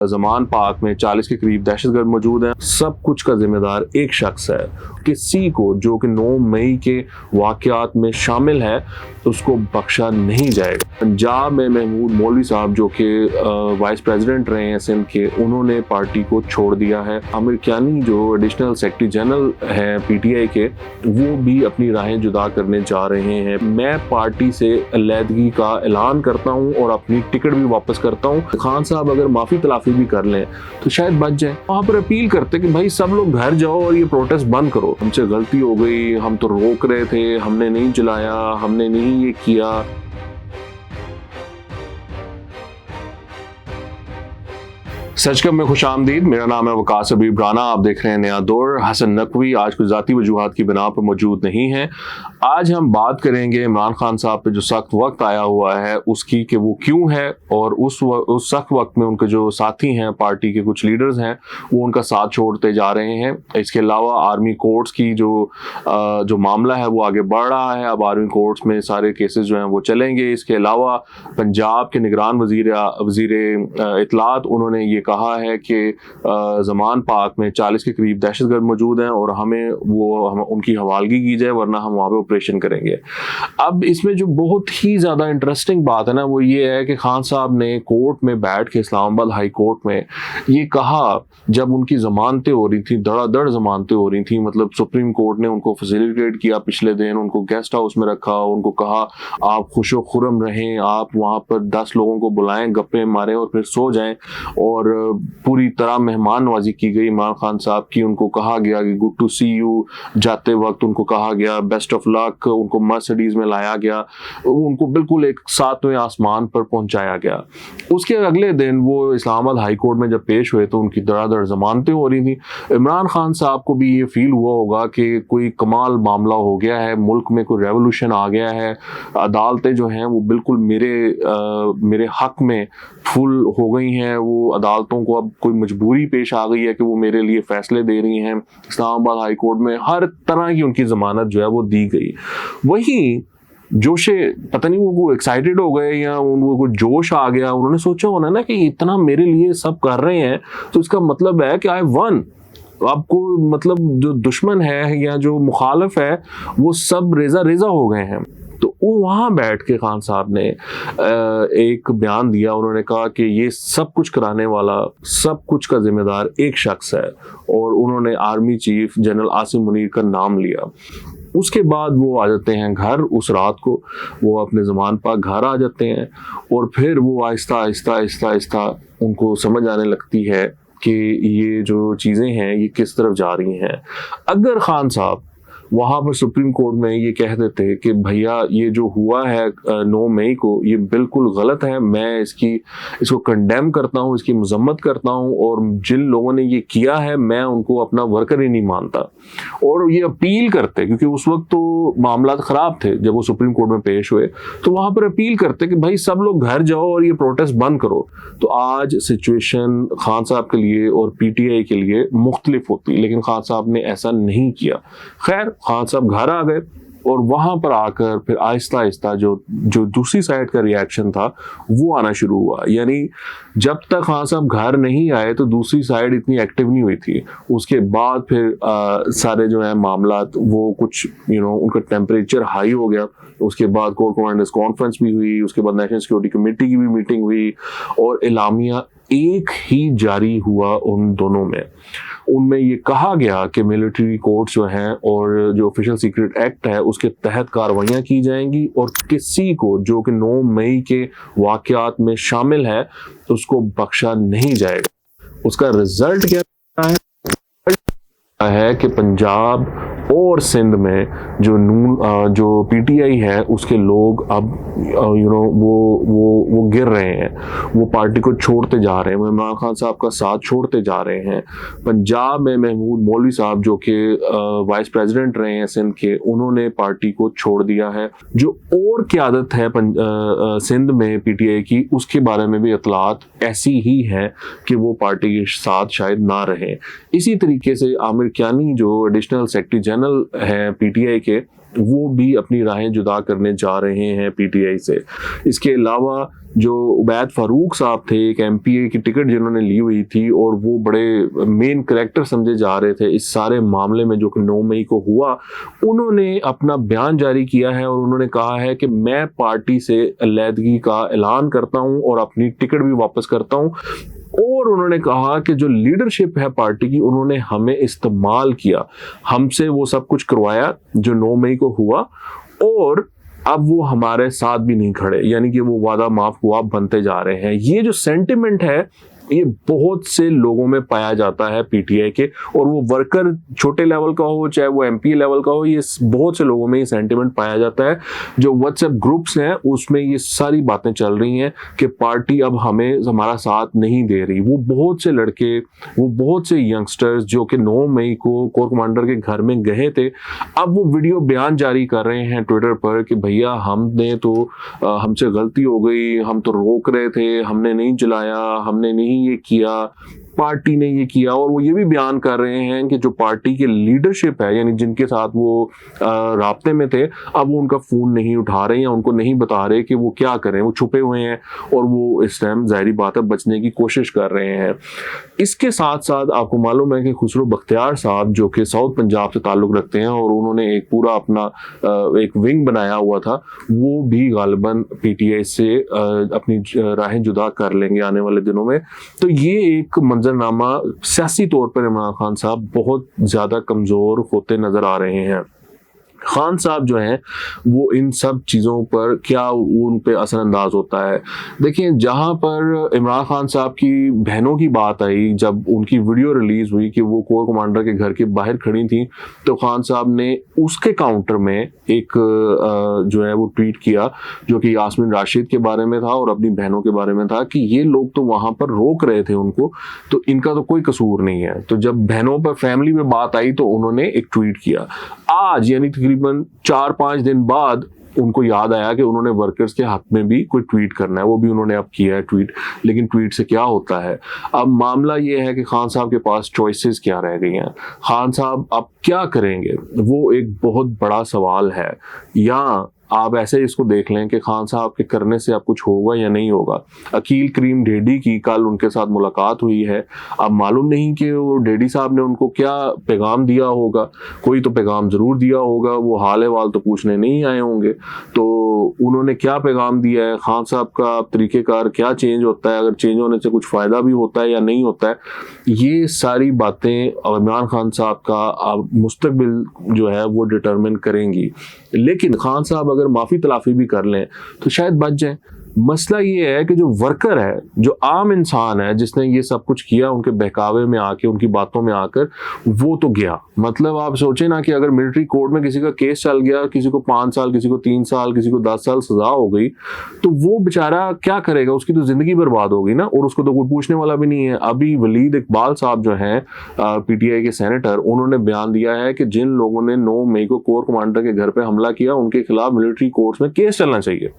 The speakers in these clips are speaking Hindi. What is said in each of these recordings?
ज़मान पाक में 40 के करीब दहशतगर्द मौजूद हैं। सब कुछ का जिम्मेदार एक शख्स है। किसी को जो कि 9 मई के वाक़यात में शामिल है उसको बख्शा नहीं जाएगा। पंजाब में महमूद मौलवी साहब जो कि वाइस प्रेसिडेंट रहे हैं सिंध के, उन्होंने पार्टी को छोड़ दिया है। आमिर कियानी जो एडिशनल सेक्रेटरी जनरल हैं पीटीआई के, वो भी अपनी राहें जुदा करने जा रहे हैं। मैं पार्टी से अलहदगी का ऐलान करता हूँ और अपनी टिकट भी वापस करता हूँ। खान साहब अगर माफ़ी तलाफी भी कर लें तो शायद बच जाए। वहाँ पर अपील करते कि भाई सब लोग घर जाओ और ये प्रोटेस्ट बंद करो, हमसे गलती हो गई, हम तो रोक रहे थे, हमने नहीं जलाया, हमने नहीं ये किया। सच कब में खुशामदीद। मेरा नाम है वकास हबीब राना। आप देख रहे हैं नया दौर। हसन नकवी आज कुछ ज़ाती वजूहात की बिना पर मौजूद नहीं है। आज हम बात करेंगे इमरान खान साहब पे जो सख्त वक्त आया हुआ है उसकी, कि वो क्यों है, और उस सख्त वक्त में उनके जो साथी हैं, पार्टी के कुछ लीडर्स हैं, वो उनका साथ छोड़ते जा रहे हैं। इसके अलावा आर्मी कोर्ट्स की जो मामला है वो आगे बढ़ रहा है। अब आर्मी कोर्ट्स में सारे केसेस जो हैं वो चलेंगे। इसके अलावा पंजाब के निगरान वजीर इत्तलात, उन्होंने ये कहा है कि ज़मान पाक में 40 के करीब दहशतगर्द मौजूद हैं और हमें उनकी हवालगी की जाए, वरना हम वहाँ पे ऑपरेशन करेंगे। अब इसमें जो बहुत ही ज़्यादा इंटरेस्टिंग बात है ना, वो ये है कि खान साहब ने कोर्ट में बैठ के, इस्लामाबाद हाई कोर्ट में ये कहा, जब उनकी ज़मानतें हो रही थी, धड़ाधड़ ज़मानतें हो रही थी, मतलब सुप्रीम कोर्ट ने उनको फैसिलिटेट किया पिछले दिन, उनको गेस्ट हाउस में रखा, उनको कहा आप खुशो खुरम रहें, आप वहाँ पर 10 लोगों को बुलाएं, गप्पे मारें और फिर सो जाएं, और पूरी तरह मेहमान नवाजी की गई इमरान खान साहब की। उनको कहा गया कि गुड टू सी यू, जाते वक्त उनको कहा गया बेस्ट ऑफ लक, उनको मर्सिडीज में लाया गया, उनको बिल्कुल एक 7वें आसमान पर पहुंचाया गया। उसके अगले दिन वो इस्लामाबाद हाई कोर्ट में जब पेश हुए तो उनकी धड़ाधड़ जमानतें हो रही थी। इमरान खान साहब को भी ये फील हुआ होगा कि कोई कमाल मामला हो गया है, मुल्क में कोई रेवोल्यूशन आ गया है, अदालतें जो हैं वो बिल्कुल मेरे हक में फुल हो गई हैं, वो अदालतों को अब कोई मजबूरी पेश आ गई है कि वो मेरे लिए फैसले दे रही हैं। इस्लामाबाद हाई कोर्ट में हर तरह की उनकी जमानत जो है वो दी गई। वही जोशे, पता नहीं वो एक्साइटेड हो गए या उनको जोश आ गया, उन्होंने सोचा होना ना कि इतना मेरे लिए सब कर रहे हैं तो इसका मतलब है कि आई वन। आपको मतलब जो दुश्मन है या जो मुखालिफ है वो सब रेजा रेजा हो गए हैं। तो वो वहाँ बैठ के खान साहब ने एक बयान दिया। उन्होंने कहा कि ये सब कुछ कराने वाला, सब कुछ का जिम्मेदार एक शख्स है, और उन्होंने army chief general Asim Munir का नाम लिया। उसके बाद वो आ जाते हैं घर। उस रात को वो अपने ज़मान पाक घर आ जाते हैं, और फिर वो आहिस्ता आहिस्ता आहिस्ता आहिस्ता उनको समझ आने लगती है कि ये जो चीज़ें हैं ये किस तरफ जा रही हैं। अगर खान साहब वहाँ पर सुप्रीम कोर्ट में ये कह देते कि भैया ये जो हुआ है 9 मई को ये बिल्कुल गलत है, मैं इसको कंडेम करता हूँ, इसकी मजम्मत करता हूँ, और जिन लोगों ने ये किया है मैं उनको अपना वर्कर ही नहीं मानता, और ये अपील करते, क्योंकि उस वक्त तो मामला ख़राब थे जब वो सुप्रीम कोर्ट में पेश हुए, तो वहाँ पर अपील करते कि भाई सब लोग घर जाओ और ये प्रोटेस्ट बंद करो, तो आज सिचुएशन खान साहब के लिए और पीटीआई के लिए मुख्तलिफ होती। लेकिन खान साहब ने ऐसा नहीं किया। खैर, खान साहब घर आ गए, और वहां पर आकर फिर आहिस्ता आहिस्ता जो दूसरी साइड का रिएक्शन था वो आना शुरू हुआ। यानी जब तक खान साहब घर नहीं आए तो दूसरी साइड इतनी एक्टिव नहीं हुई थी। उसके बाद फिर सारे जो है मामला वो कुछ उनका टेम्परेचर हाई हो गया। उसके बाद कोर कमांडर्स कॉन्फ्रेंस भी हुई, उसके बाद नेशनल सिक्योरिटी कमेटी की भी मीटिंग हुई, और एलामिया एक ही जारी हुआ उन दोनों में। उनमें ये कहा गया कि मिलिट्री कोर्ट्स जो हैं और जो ऑफिशियल सीक्रेट एक्ट है उसके तहत कार्रवाइयाँ की जाएंगी, और किसी को जो कि 9 मई के वाक़यात में शामिल है उसको बख्शा नहीं जाएगा। उसका रिजल्ट क्या है कि पंजाब और सिंध में जो पीटीआई है उसके लोग अब वो गिर रहे हैं, वो पार्टी को छोड़ते जा रहे हैं, वो इमरान खान साहब का साथ छोड़ते जा रहे हैं। पंजाब में महमूद मौलवी साहब जो कि वाइस प्रेसिडेंट रहे हैं सिंध के, उन्होंने पार्टी को छोड़ दिया है। जो और क़यादत है सिंध में पीटीआई की, उसके बारे में भी इत्तलात ऐसी ही है कि वो पार्टी के साथ शायद ना रहे। इसी तरीके से आमिर कियानी जो एडिशनल सेक्रेटरी जनरल है पीटीआई के, वो भी अपनी राहें जुदा करने जा रहे हैं पीटीआई से। इसके अलावा जो उबैद फारूक साहब थे, एक एमपीए की टिकट जिन्होंने ली हुई थी और वो बड़े मेन कैरेक्टर समझे जा रहे थे इस सारे मामले में जो कि 9 मई को हुआ, उन्होंने अपना बयान जारी किया है और उन्होंने कहा है कि मैं पार्टी से अलहदगी का ऐलान करता हूं और अपनी टिकट भी वापस करता हूं। और उन्होंने कहा कि जो लीडरशिप है पार्टी की, उन्होंने हमें इस्तेमाल किया, हमसे वो सब कुछ करवाया जो 9 मई को हुआ, और अब वो हमारे साथ भी नहीं खड़े, यानी कि वो वादा माफ हुआ बनते जा रहे हैं। ये जो सेंटिमेंट है ये बहुत से लोगों में पाया जाता है पीटीआई के, और वो वर्कर छोटे लेवल का हो चाहे वो एमपी लेवल का हो, ये बहुत से लोगों में ये सेंटिमेंट पाया जाता है। जो व्हाट्सएप ग्रुप्स हैं उसमें ये सारी बातें चल रही हैं कि पार्टी अब हमें हमारा साथ नहीं दे रही। वो बहुत से लड़के, वो बहुत से यंगस्टर्स जो कि 9 मई को कोर कमांडर के घर में गए थे, अब वो वीडियो बयान जारी कर रहे हैं ट्विटर पर कि भैया हमने तो हमसे गलती हो गई, हम तो रोक रहे थे, हमने नहीं जलाया, हमने नहीं ये किया, पार्टी ने ये किया। और वो ये भी बयान कर रहे हैं कि जो पार्टी की लीडरशिप है, यानी जिनके साथ वो राब्ते में थे, अब वो उनका फोन नहीं उठा रहे हैं, उनको नहीं बता रहे कि वो क्या करें, वो छुपे हुए हैं और वो इस टाइम जाहिर बात है बचने की कोशिश कर रहे हैं। इसके साथ साथ आपको मालूम है कि खुसरो बख्तियार साहब जो कि साउथ पंजाब से ताल्लुक रखते हैं और उन्होंने एक पूरा अपना एक विंग बनाया हुआ था, वो भी गालिबन पीटीआई से अपनी राहें जुदा कर लेंगे आने वाले दिनों में। तो ये एक मंजरनामा सियासी तौर पर इमरान खान साहब बहुत ज्यादा कमजोर होते नजर आ रहे हैं। खान साहब जो हैं वो इन सब चीज़ों पर क्या उन पे असरअंदाज होता है। देखिए, जहाँ पर इमरान खान साहब की बहनों की बात आई, जब उनकी वीडियो रिलीज हुई कि वो कोर कमांडर के घर के बाहर खड़ी थी, तो खान साहब ने उसके काउंटर में एक जो है वो ट्वीट किया जो कि यास्मीन राशिद के बारे में था और अपनी बहनों के बारे में था कि ये लोग तो वहां पर रोक रहे थे उनको, तो इनका तो कोई कसूर नहीं है। तो जब बहनों पर फैमिली में बात आई तो उन्होंने एक ट्वीट किया। आज यानी तकरीबन 4-5 दिन बाद उनको याद आया कि उन्होंने वर्कर्स के हक में भी कोई ट्वीट करना है, वो भी उन्होंने अब किया है ट्वीट। लेकिन ट्वीट से क्या होता है, अब मामला ये है कि खान साहब के पास चॉइसेस क्या रह गई हैं, खान साहब अब क्या करेंगे, वो एक बहुत बड़ा सवाल है। या आप ऐसे इसको देख लें कि खान साहब के करने से अब कुछ होगा या नहीं होगा। अकील करीम डेडी की कल उनके साथ मुलाकात हुई है, अब मालूम नहीं कि वो डेडी साहब ने उनको क्या पैगाम दिया होगा, कोई तो पैगाम जरूर दिया होगा, वो हाल अहवाल तो पूछने नहीं आए होंगे। तो उन्होंने क्या पैगाम दिया है, खान साहब का तरीक़ेकार क्या चेंज होता है, अगर चेंज होने से कुछ फ़ायदा भी होता है या नहीं होता है, ये सारी बातें इमरान खान साहब का मुस्तकबिल जो है वो डिटरमिन करेंगी। लेकिन खान साहब अगर माफी तलाफी भी कर लें तो शायद बच जाए। मसला ये है कि जो वर्कर है, जो आम इंसान है जिसने ये सब कुछ किया, उनके बहकावे में आके, उनकी बातों में आकर, वो तो गया। मतलब आप सोचें ना कि अगर मिलिट्री कोर्ट में किसी का केस चल गया, किसी को 5 साल, किसी को 3 साल, किसी को 10 साल सजा हो गई, तो वो बेचारा क्या करेगा, उसकी तो जिंदगी बर्बाद होगी ना, और उसको तो कोई पूछने वाला भी नहीं है। अभी वलीद इकबाल साहब जो हैं पीटीआई के सेनेटर, उन्होंने बयान दिया है कि जिन लोगों ने 9 मई को कोर कमांडर के घर पे हमला किया, उनके खिलाफ मिलिट्री कोर्ट्स में केस चलना चाहिए।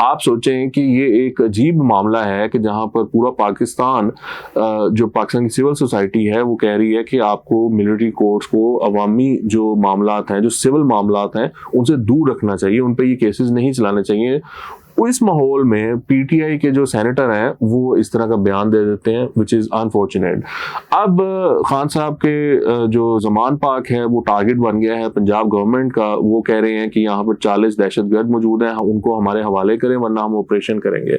आप सोचें कि ये एक अजीब मामला है कि जहां पर पूरा पाकिस्तान, जो पाकिस्तान की सिविल सोसाइटी है, वो कह रही है कि आपको मिलिट्री कोर्ट्स को अवामी जो मामलात हैं, जो सिविल मामलात हैं, उनसे दूर रखना चाहिए, उन पे ये केसेस नहीं चलाने चाहिए। इस माहौल में पीटीआई के जो सेनेटर हैं वो इस तरह का बयान दे देते हैं, विच इज़ अनफॉर्चुनेट। अब खान साहब के जो जमान पाक है वो टारगेट बन गया है पंजाब गवर्नमेंट का। वो कह रहे हैं कि यहाँ पर 40 दहशतगर्द मौजूद हैं, उनको हमारे हवाले करें वरना हम ऑपरेशन करेंगे।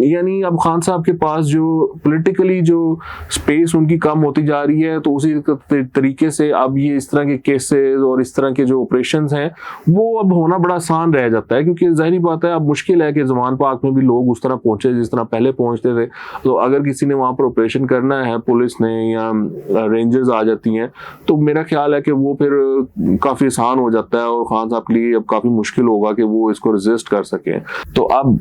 यानी अब खान साहब के पास जो पॉलिटिकली जो स्पेस उनकी कम होती जा रही है, तो उसी तरीके से अब ये इस तरह के केसेस और इस तरह के जो ऑपरेशन हैं वो अब होना बड़ा आसान रह जाता है, क्योंकि जाहिर बात है अब मुश्किल है कि जमान पाक में भी लोग उस तरह पहुंचे जिस तरह पहले पहुंचते थे। तो अगर किसी ने वहां पर ऑपरेशन करना है, पुलिस ने या रेंजर्स आ जाती हैं, तो मेरा ख्याल है कि वो फिर काफी आसान हो जाता है और खान साहब के लिए अब काफी मुश्किल होगा कि वो इसको रेजिस्ट कर सके। तो अब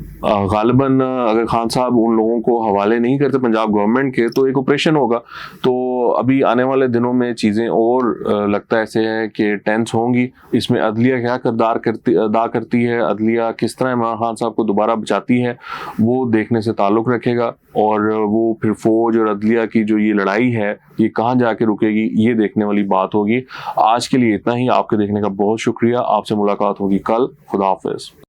गालिबन अगर खान साहब उन लोगों को हवाले नहीं करते पंजाब गवर्नमेंट के, तो एक ऑपरेशन होगा। तो अभी आने वाले दिनों में चीज़ें और लगता ऐसे है कि टेंस होंगी। इसमें अदलिया क्या किरदार अदा करती है, अदलिया किस तरह इमरान खान साहब को दोबारा बचाती है, वो देखने से ताल्लुक़ रखेगा। और वो फिर फौज और अदलिया की जो ये लड़ाई है ये कहाँ जाके रुकेगी, ये देखने वाली बात होगी। आज के लिए इतना ही। आपके देखने का बहुत शुक्रिया। आपसे मुलाकात होगी कल। खुदा हाफिज़।